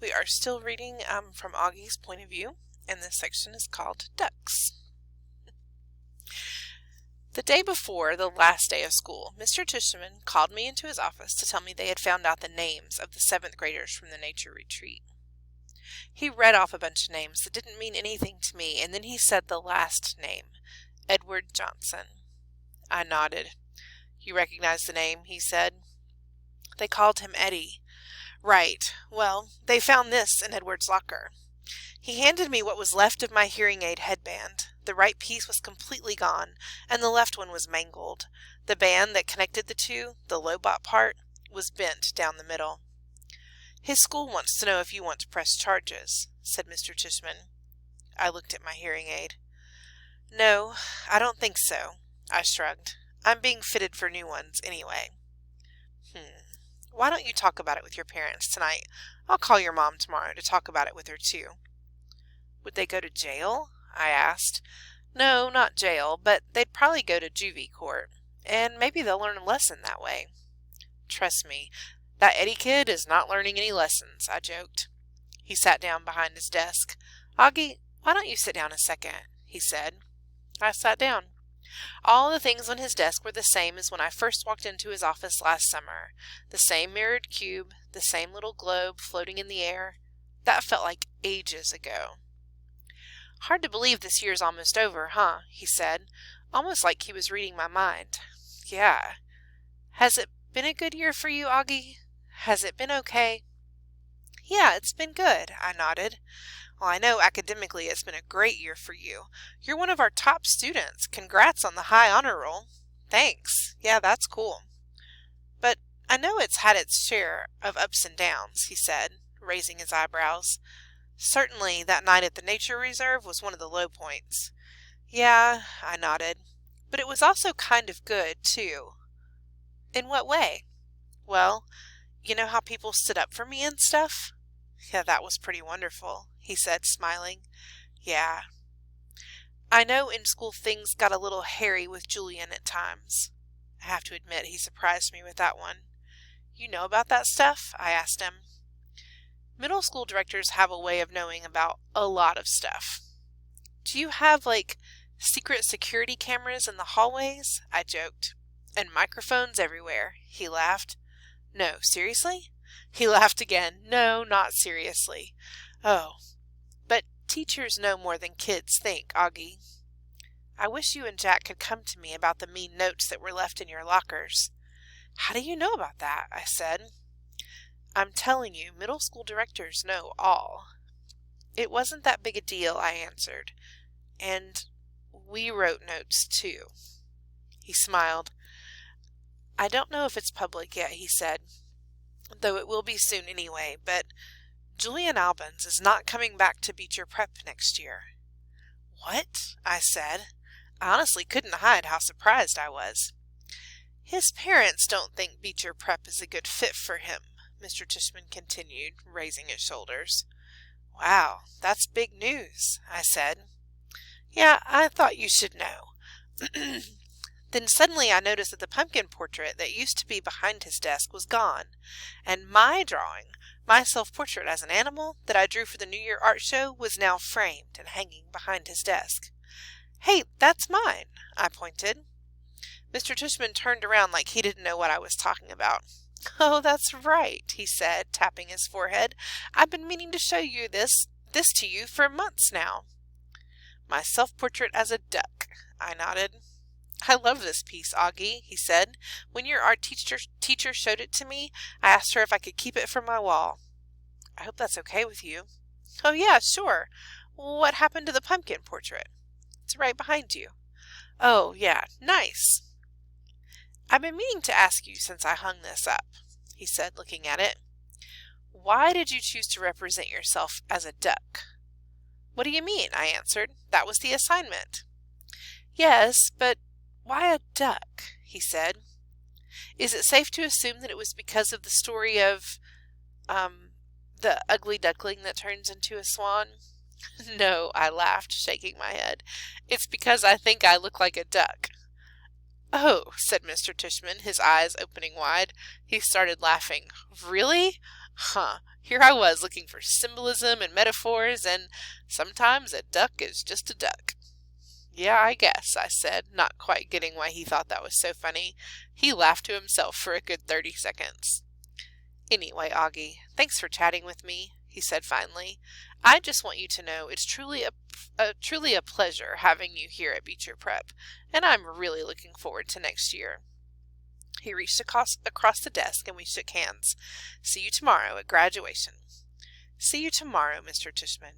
We are still reading from Augie's point of view, and this section is called Ducks. The day before the last day of school, Mr. Tushman called me into his office to tell me they had found out the names of the 7th graders from the nature retreat. He read off a bunch of names that didn't mean anything to me, and then he said the last name, Edward Johnson. I nodded. You recognize the name, he said. They called him Eddie. Right. Well, they found this in Edward's locker. He handed me what was left of my hearing aid headband. The right piece was completely gone, and the left one was mangled. The band that connected the two, the Lobot part, was bent down the middle. His school wants to know if you want to press charges, said Mr. Tushman. I looked at my hearing aid. No, I don't think so, I shrugged. I'm being fitted for new ones anyway. Why don't you talk about it with your parents tonight? I'll call your mom tomorrow to talk about it with her too. Would they go to jail? I asked. No, not jail, but they'd probably go to juvie court, and maybe they'll learn a lesson that way. Trust me, that Eddie kid is not learning any lessons, I joked. He sat down behind his desk. Augie, why don't you sit down a second? He said. I sat down. All the things on his desk were the same as when I first walked into his office last summer. The same mirrored cube, the same little globe floating in the air. That felt like ages ago. Hard to believe this year's almost over, huh? He said, almost like he was reading my mind. Yeah. Has it been a good year for you, Augie? Has it been okay? Yeah, it's been good, I nodded. Well, I know academically it's been a great year for you. You're one of our top students. Congrats on the high honor roll. Thanks. Yeah, that's cool. But I know it's had its share of ups and downs, he said, raising his eyebrows. Certainly that night at the nature reserve was one of the low points. Yeah, I nodded. But it was also kind of good, too. In what way? Well, you know how people stood up for me and stuff? Yeah, that was pretty wonderful, he said, smiling. Yeah. I know in school things got a little hairy with Julian at times. I have to admit he surprised me with that one. You know about that stuff? I asked him. Middle school directors have a way of knowing about a lot of stuff. Do you have, secret security cameras in the hallways? I joked. And microphones everywhere, he laughed. No, seriously? He laughed again. No, not seriously. Oh, but teachers know more than kids think, Augie. I wish you and Jack could come to me about the mean notes that were left in your lockers. How do you know about that? I said. I'm telling you, middle school directors know all. It wasn't that big a deal, I answered. And we wrote notes, too. He smiled. I don't know if it's public yet, he said, though it will be soon anyway, but Julian Albans is not coming back to Beecher Prep next year. What? I said. I honestly couldn't hide how surprised I was. His parents don't think Beecher Prep is a good fit for him, Mr. Tushman continued, raising his shoulders. Wow, that's big news, I said. Yeah, I thought you should know. Then suddenly I noticed that the pumpkin portrait that used to be behind his desk was gone, and my drawing, my self-portrait as an animal that I drew for the New Year art show, was now framed and hanging behind his desk. Hey, that's mine, I pointed. Mr. Tushman turned around like he didn't know what I was talking about. Oh, that's right, he said, tapping his forehead. I've been meaning to show you this to you for months now. My self-portrait as a duck, I nodded. I love this piece, Augie, he said. When your art teacher showed it to me, I asked her if I could keep it for my wall. I hope that's okay with you. Oh, yeah, sure. What happened to the pumpkin portrait? It's right behind you. Oh, yeah, nice. I've been meaning to ask you since I hung this up, he said, looking at it. Why did you choose to represent yourself as a duck? What do you mean? I answered. That was the assignment. Yes, but why a duck? He said. Is it safe to assume that it was because of the story of, the ugly duckling that turns into a swan? No, I laughed, shaking my head. It's because I think I look like a duck. Oh, said Mr. Tushman, his eyes opening wide. He started laughing. Really? Huh, Here I was looking for symbolism and metaphors, and sometimes a duck is just a duck. Yeah, I guess, I said, not quite getting why he thought that was so funny. He laughed to himself for a good 30 seconds. Anyway, Augie, thanks for chatting with me, he said finally. I just want you to know it's truly a pleasure having you here at Beecher Prep, and I'm really looking forward to next year. He reached across the desk and we shook hands. See you tomorrow at graduation. See you tomorrow, Mr. Tishman.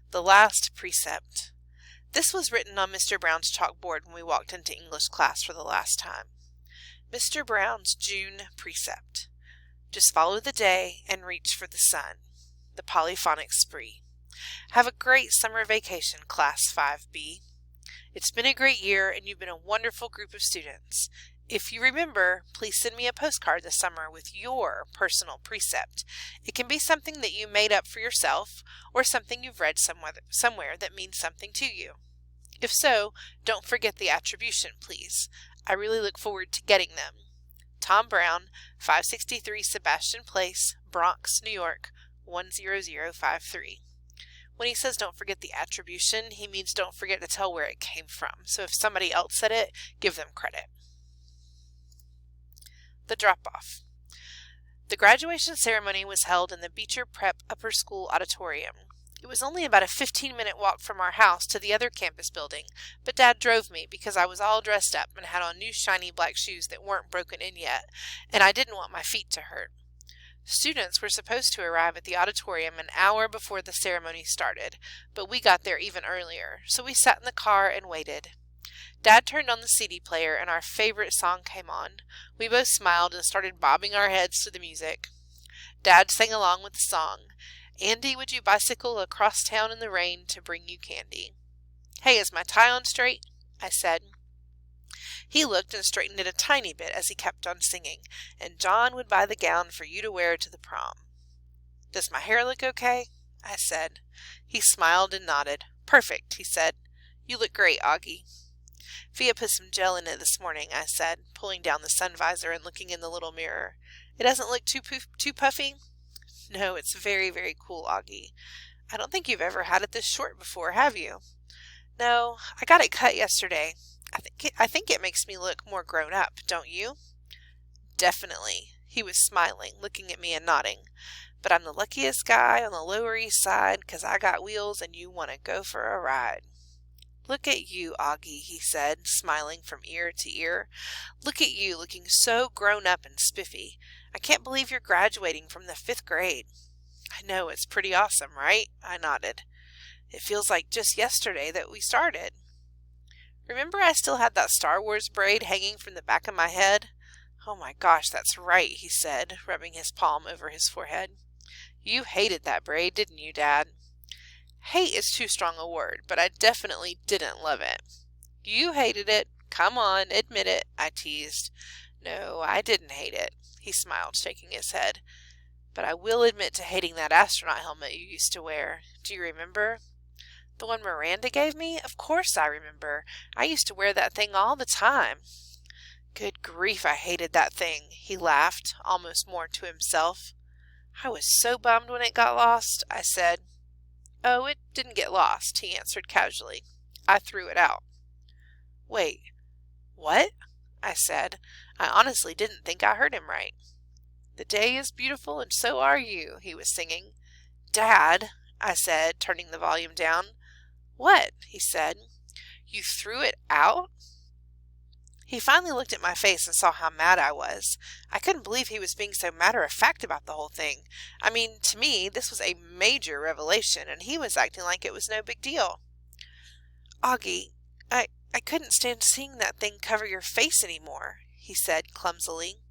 The last precept. This was written on Mr. Brown's chalkboard when we walked into English class for the last time. Mr. Brown's June precept. Just follow the day and reach for the sun. The polyphonic spree. Have a great summer vacation, Class 5B. It's been a great year and you've been a wonderful group of students. If you remember, please send me a postcard this summer with your personal precept. It can be something that you made up for yourself or something you've read somewhere that means something to you. If so, don't forget the attribution, please. I really look forward to getting them. Tom Brown, 563 Sebastian Place, Bronx, New York, 10053. When he says don't forget the attribution, he means don't forget to tell where it came from. So if somebody else said it, give them credit. The drop-off. The graduation ceremony was held in the Beecher Prep Upper School Auditorium. It was only about a 15-minute walk from our house to the other campus building, but Dad drove me because I was all dressed up and had on new shiny black shoes that weren't broken in yet, and I didn't want my feet to hurt. Students were supposed to arrive at the auditorium an hour before the ceremony started, but we got there even earlier, so we sat in the car and waited. Dad turned on the CD player and our favorite song came on. We both smiled and started bobbing our heads to the music. Dad sang along with the song, "Andy, would you bicycle across town in the rain to bring you candy?" "Hey, is my tie on straight?" I said. He looked and straightened it a tiny bit as he kept on singing, "And John would buy the gown for you to wear to the prom." "Does my hair look okay?" I said. He smiled and nodded. "Perfect," he said. "You look great, Augie." "Via put some gel in it this morning," I said, pulling down the sun visor and looking in the little mirror. "It doesn't look too puffy?" "No, it's very, very cool, Augie. I don't think you've ever had it this short before, have you?" "No, I got it cut yesterday. I think it makes me look more grown up, don't you?" "Definitely." He was smiling, looking at me and nodding. "But I'm the luckiest guy on the Lower East Side 'cause I got wheels and you want to go for a ride." "Look at you, Augie," he said, smiling from ear to ear. "Look at you, looking so grown up and spiffy. I can't believe you're graduating from the 5th grade." "I know, it's pretty awesome, right?" I nodded. "It feels like just yesterday that we started." "Remember I still had that Star Wars braid hanging from the back of my head?" "Oh my gosh, that's right," he said, rubbing his palm over his forehead. "You hated that braid, didn't you, Dad?" "Hate is too strong a word, but I definitely didn't love it." "You hated it. Come on, admit it," I teased. "No, I didn't hate it," he smiled, shaking his head. "But I will admit to hating that astronaut helmet you used to wear. Do you remember?" "The one Miranda gave me? Of course I remember. I used to wear that thing all the time." "Good grief, I hated that thing," he laughed, almost more to himself. "I was so bummed when it got lost," I said. "Oh, it didn't get lost," he answered casually. "I threw it out." "Wait, what?" I said. I honestly didn't think I heard him right. "The day is beautiful and so are you," he was singing. "Dad," I said, turning the volume down. "What?" he said. "You threw it out?" He finally looked at my face and saw how mad I was. I couldn't believe he was being so matter-of-fact about the whole thing. I mean, to me, this was a major revelation, and he was acting like it was no big deal. "Augie, I couldn't stand seeing that thing cover your face anymore," he said clumsily.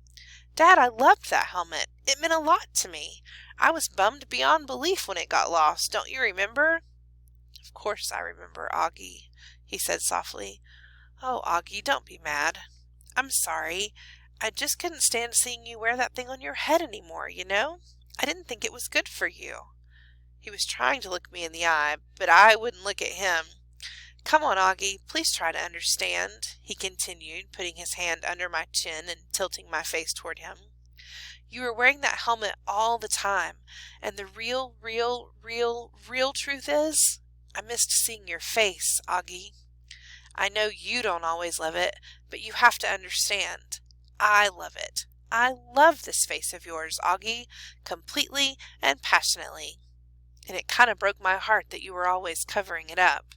"Dad, I loved that helmet. It meant a lot to me. I was bummed beyond belief when it got lost. Don't you remember?" "Of course I remember, Augie," he said softly. "Oh, Augie, don't be mad. I'm sorry. I just couldn't stand seeing you wear that thing on your head anymore, you know? I didn't think it was good for you." He was trying to look me in the eye, but I wouldn't look at him. "Come on, Augie, please try to understand," he continued, putting his hand under my chin and tilting my face toward him. You were wearing that helmet all the time, and the real truth is, I missed seeing your face, Augie. I know you don't always love it, but you have to understand. I love it. I love this face of yours, Augie, completely and passionately. And it kind of broke my heart that you were always covering it up.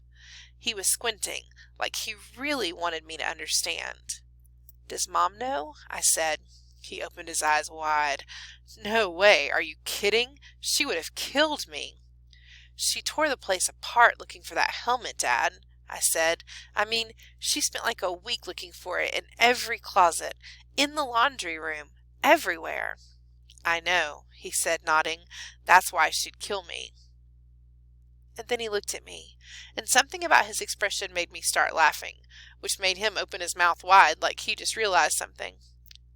He was squinting, like he really wanted me to understand. Does Mom know? I said. He opened his eyes wide. No way. Are you kidding? She would have killed me. She tore the place apart looking for that helmet, Dad, I said. I mean, she spent like a week looking for it in every closet, in the laundry room, everywhere. I know, he said, nodding. That's why she'd kill me. And then he looked at me, and something about his expression made me start laughing, which made him open his mouth wide like he just realized something.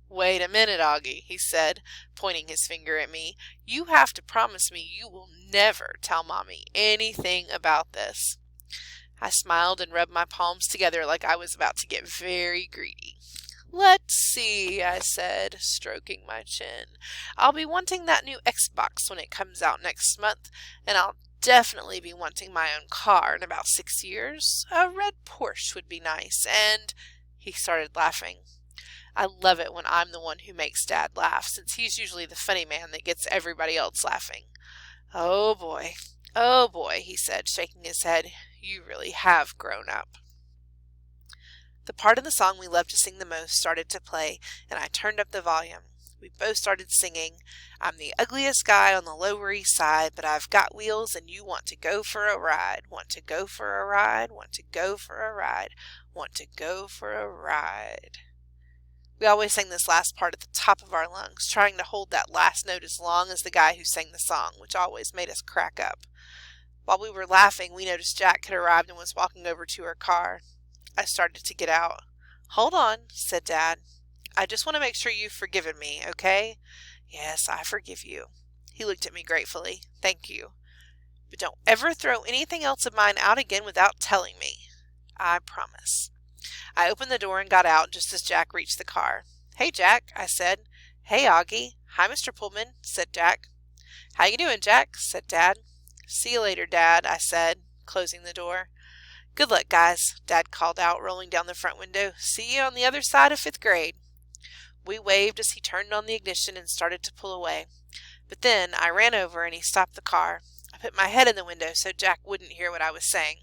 Wait a minute, Augie, he said, pointing his finger at me. You have to promise me you will never tell Mommy anything about this. I smiled and rubbed my palms together like I was about to get very greedy. Let's see, I said, stroking my chin. I'll be wanting that new Xbox when it comes out next month, and I'll definitely be wanting my own car in about 6 years. A red Porsche would be nice, and he started laughing. I love it when I'm the one who makes Dad laugh, since he's usually the funny man that gets everybody else laughing. Oh boy, he said, shaking his head. You really have grown up. The part of the song we loved to sing the most started to play, and I turned up the volume. We both started singing, I'm the ugliest guy on the Lower East Side, but I've got wheels and you want to go for a ride. Want to go for a ride, want to go for a ride, want to go for a ride. We always sang this last part at the top of our lungs, trying to hold that last note as long as the guy who sang the song, which always made us crack up. While we were laughing, we noticed Jack had arrived and was walking over to her car. I started to get out. Hold on, said Dad. I just want to make sure you've forgiven me, okay? Yes, I forgive you. He looked at me gratefully. Thank you. But don't ever throw anything else of mine out again without telling me. I promise. I opened the door and got out just as Jack reached the car. Hey, Jack, I said. Hey, Augie. Hi, Mr. Pullman, said Jack. How you doing, Jack, said Dad. See you later, Dad, I said, closing the door. Good luck, guys, Dad called out, rolling down the front window. See you on the other side of 5th grade. We waved as he turned on the ignition and started to pull away. But then I ran over and he stopped the car. I put my head in the window so Jack wouldn't hear what I was saying.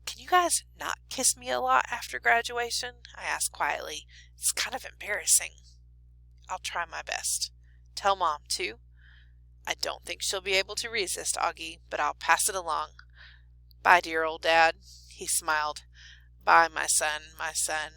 Can you guys not kiss me a lot after graduation? I asked quietly. It's kind of embarrassing. I'll try my best. Tell Mom, too. I don't think she'll be able to resist, Augie, but I'll pass it along. Bye, dear old Dad. He smiled. Bye, my son, my son.